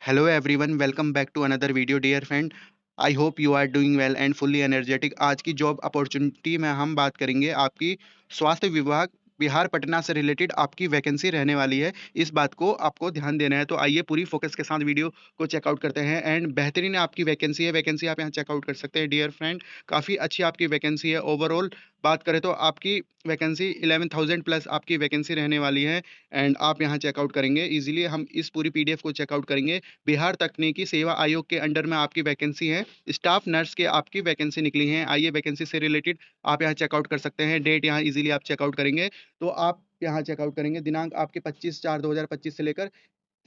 Hello everyone, welcome back to another video dear friend. I hope you are doing well and fully energetic. आज की job opportunity में हम बात करेंगे आपकी स्वास्थ्य विभाग बिहार पटना से रिलेटेड आपकी वैकेंसी रहने वाली है। इस बात को आपको ध्यान देना है, तो आइए पूरी फोकस के साथ वीडियो को चेकआउट करते हैं। एंड बेहतरीन आपकी वैकेंसी है, वैकेंसी आप यहाँ चेकआउट कर सकते हैं डियर फ्रेंड। काफ़ी अच्छी आपकी वैकेंसी है। ओवरऑल बात करें तो आपकी वैकेंसी 11,000 प्लस आपकी वैकेंसी रहने वाली है। एंड आप यहाँ चेकआउट करेंगे इजीली। हम इस पूरी पीडीएफ को चेकआउट करेंगे। बिहार तकनीकी सेवा आयोग के अंडर में आपकी वैकेंसी है। स्टाफ नर्स के आपकी वैकेंसी निकली है। आइए वैकेंसी से रिलेटेड आप यहाँ चेकआउट कर सकते हैं। डेट यहाँ इजीली आप चेकआउट करेंगे, तो आप यहाँ चेकआउट करेंगे दिनांक आपके 25/4/2025 से लेकर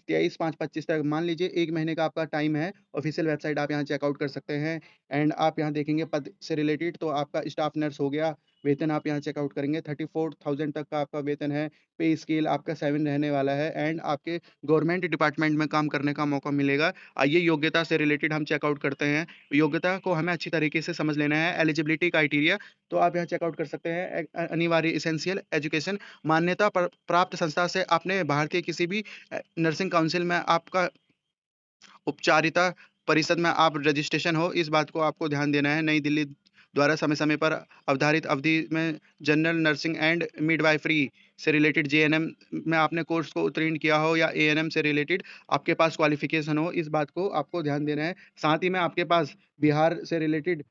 23/5/25 तक। मान लीजिए 1 महीने का आपका टाइम है। ऑफिशियल वेबसाइट आप यहाँ चेकआउट कर सकते हैं। एंड आप यहाँ देखेंगे पद से रिलेटेड, तो आपका स्टाफ नर्स हो गया। वेतन आप यहाँ चेकआउट करेंगे 34,000 तक का आपका वेतन है। पे स्केल आपका 7 रहने वाला है। एंड आपके गवर्नमेंट डिपार्टमेंट में काम करने का मौका मिलेगा। आइए योग्यता से रिलेटेड हम चेकआउट करते हैं। योग्यता को हमें अच्छी तरीके से समझ लेना है। एलिजिबिलिटी क्राइटेरिया तो आप यहाँ चेकआउट कर सकते हैं। अनिवार्य इसेंशियल एजुकेशन, मान्यता प्राप्त संस्था से आपने भारतीय किसी भी नर्सिंग काउंसिल में आपका उपचारिता परिषद में आप रजिस्ट्रेशन हो, इस बात को आपको ध्यान देना है। नई दिल्ली द्वारा समय समय पर अवधारित अवधि में जनरल नर्सिंग एंड मिडवाइफरी से रिलेटेड जेएनएम में आपने कोर्स को उत्तीर्ण किया हो, या एएनएम से रिलेटेड आपके पास क्वालिफिकेशन हो, इस बात को आपको ध्यान देना है। साथ ही में आपके पास बिहार से रिलेटेड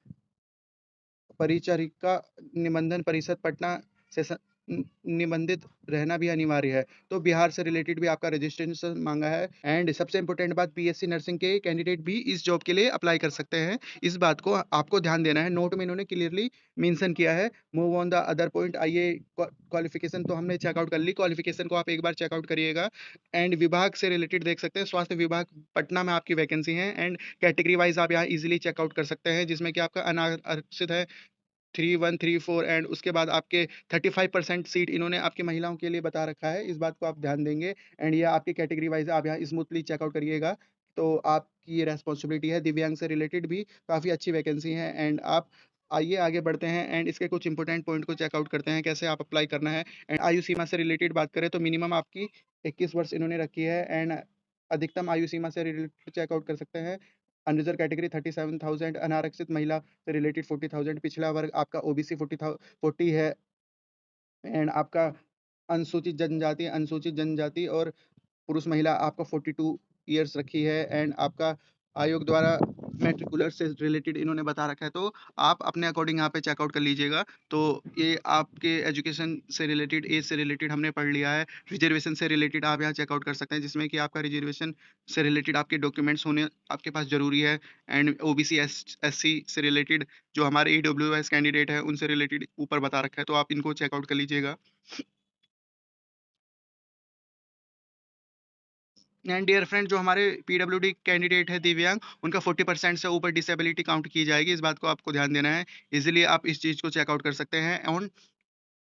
परिचारिका निबंधन परिषद पटना से निबंधित रहना भी अनिवार्य है। तो बिहार से रिलेटेड भी आपका रजिस्ट्रेशन मांगा है। एंड सबसे इंपॉर्टेंट बात, बीएससी नर्सिंग के कैंडिडेट भी इस जॉब के लिए अप्लाई कर सकते हैं। इस बात को आपको ध्यान देना है। नोट में इन्होंने क्लियरली मेंशन किया है। Move on the other point. आइए, क्वालिफिकेशन तो हमने चेकआउट कर ली, क्वालिफिकेशन को आप एक बार चेकआउट करिएगा। एंड विभाग से रिलेटेड देख सकते हैं, स्वास्थ्य विभाग पटना में आपकी वैकेंसी है। एंड कैटेगरी वाइज आप यहाँ इजीली चेकआउट कर सकते हैं, जिसमें कि आपका अनारक्षित है 3, 1, 3, 4। एंड उसके बाद आपके 35% सीट इन्होंने आपकी महिलाओं के लिए बता रखा है। इस बात को आप ध्यान देंगे। एंड ये आपकी कैटेगरी वाइज आप यहाँ स्मूथली चेकआउट करिएगा। तो आपकी ये रेस्पॉन्सिबिलिटी है। दिव्यांग से रिलेटेड भी काफ़ी अच्छी वैकेंसी है। एंड आप आइए आगे बढ़ते हैं एंड इसके कुछ इंपॉर्टेंट पॉइंट को चेकआउट करते हैं, कैसे आप अप्लाई करना है। एंड आयु सीमा से रिलेटेड बात करें तो मिनिमम आपकी 21 वर्ष इन्होंने रखी है। एंड अधिकतम आयु सीमा से रिलेटेड चेकआउट कर सकते हैं। अनरिजर्व कैटेगरी 37,000, अनारक्षित महिला से रिलेटेड 40,000, पिछड़ा वर्ग आपका ओबीसी 40 है। एंड आपका अनुसूचित जनजाति और पुरुष महिला आपका 42 ईयर्स रखी है। एंड आपका आयोग द्वारा मेट्रिकुलर से रिलेटेड इन्होंने बता रखा है, तो आप अपने अकॉर्डिंग यहाँ पे चेकआउट कर लीजिएगा। तो ये आपके एजुकेशन से रिलेटेड, एज से रिलेटेड हमने पढ़ लिया है। रिजर्वेशन से रिलेटेड आप यहाँ चेकआउट कर सकते हैं, जिसमें कि आपका रिजर्वेशन से रिलेटेड आपके डॉक्यूमेंट्स होने आपके पास जरूरी है। एंड ओबीसी एससी से रिलेटेड जो हमारे ईडब्ल्यूएस कैंडिडेट है उनसे रिलेटेड ऊपर बता रखा है, तो आप इनको चेकआउट कर लीजिएगा। एंड डियर फ्रेंड, जो हमारे पीडब्ल्यूडी कैंडिडेट है दिव्यांग, उनका 40% से ऊपर डिसेबिलिटी काउंट की जाएगी। इस बात को आपको ध्यान देना है। इजीली आप इस चीज़ को चेकआउट कर सकते हैं। ऑन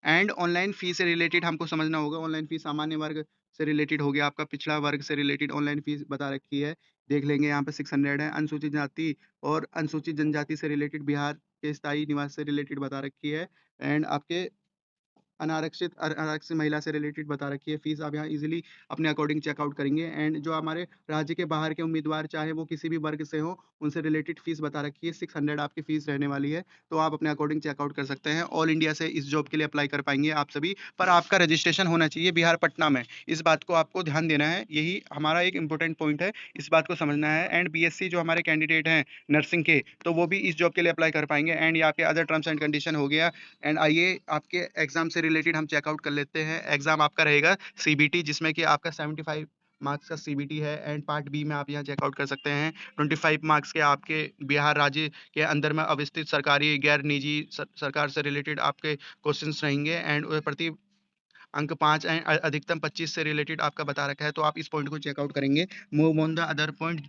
एंड ऑनलाइन फीस से रिलेटेड हमको समझना होगा। ऑनलाइन फीस सामान्य वर्ग से रिलेटेड हो गया, आपका पिछड़ा वर्ग से रिलेटेड ऑनलाइन फीस बता रखी है। देख लेंगे, यहाँ पे 600 है। अनुसूचित जाति और अनुसूचित जनजाति से रिलेटेड बिहार के स्थायी निवास से रिलेटेड बता रखी है। एंड आपके आरक्षित महिला से रिलेटेड बता रखी है। फीस आप यहाँ इजीली अपने अकॉर्डिंग चेकआउट करेंगे। एंड जो हमारे राज्य के बाहर के उम्मीदवार चाहे वो किसी भी वर्ग से हो, उनसे रिलेटेड फीस बता रखी है। 600 आपकी फीस रहने वाली है, तो आप अपने अकॉर्डिंग चेकआउट कर सकते हैं। ऑल इंडिया से इस जॉब के लिए अप्लाई कर पाएंगे आप सभी, पर आपका रजिस्ट्रेशन होना चाहिए बिहार पटना में। इस बात को आपको ध्यान देना है, यही हमारा एक इंपॉर्टेंट पॉइंट है। इस बात को समझना है। एंड बीएससी जो हमारे कैंडिडेट हैं नर्सिंग के, तो वो भी इस जॉब के लिए अप्लाई कर पाएंगे। एंड ये आपके अदर टर्म्स एंड कंडीशन हो गया। एंड आइए आपके एग्जाम से रिलेटेड हम चेकआउट कर लेते हैं। एग्जाम आपका रहेगा सीबीटी, जिसमें कि आपका 75 मार्क्स का सीबीटी है। एंड पार्ट बी में आप यहाँ चेकआउट कर सकते हैं। 25 मार्क्स के आपके बिहार राज्य के अंदर में अवस्थित सरकारी गैर निजी सरकार से रिलेटेड आपके क्वेश्चंस रहेंगे। एंड प्रति अंक 5 एंड अधिकतम 25 से रिलेटेड आपका बता रखा है, तो आप इस पॉइंट को चेकआउट करेंगे। Move on the other point.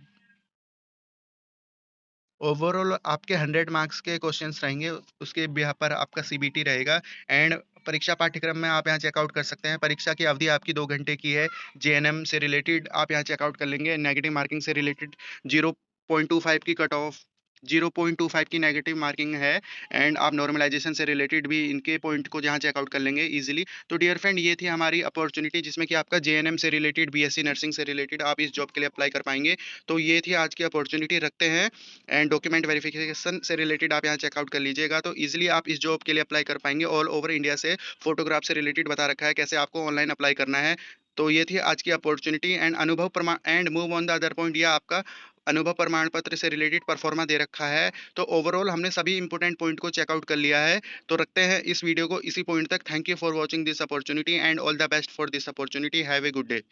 Overall आपके 100 मार्क्स के क्वेश्चंस रहेंगे, उसके बिहार पर आपका सीबीटी रहेगा। एंड परीक्षा पाठ्यक्रम में आप यहाँ चेकआउट कर सकते हैं। परीक्षा की अवधि आपकी 2 घंटे की है। जेएनएम से रिलेटेड आप यहाँ चेकआउट कर लेंगे। नेगेटिव मार्किंग से रिलेटेड 0.25 की कट ऑफ 0.25 की नेगेटिव मार्किंग है एंड आप नॉर्मलाइजेशन से रिलेटेड भी इनके पॉइंट को जहाँ चेकआउट कर लेंगे इजीली। तो डियर फ्रेंड, ये थी हमारी अपॉर्चुनिटी जिसमें कि आपका जेएनएम से रिलेटेड, बीएससी नर्सिंग से रिलेटेड आप इस जॉब के लिए अप्लाई कर पाएंगे। तो ये थी आज की अपॉर्चुनिटी, रखते हैं। एंड डॉक्यूमेंट वेरिफिकेशन से रिलेटेड आप यहाँ चेकआउट कर लीजिएगा, तो इजिली आप इस जॉब के लिए अप्लाई कर पाएंगे। ऑल ओवर इंडिया से फोटोग्राफ से रिलेटेड बता रखा है कैसे आपको ऑनलाइन अप्लाई करना है। तो ये थी आज की अपॉर्चुनिटी एंड अनुभव प्रमाण and move on the other point, यह आपका अनुभव प्रमाण पत्र से रिलेटेड परफॉर्मा दे रखा है। तो ओवरऑल हमने सभी इंपॉर्टेंट पॉइंट को चेकआउट कर लिया है। तो रखते हैं इस वीडियो को इसी पॉइंट तक। Thank you for watching this opportunity and all the best for this opportunity. Have a good day.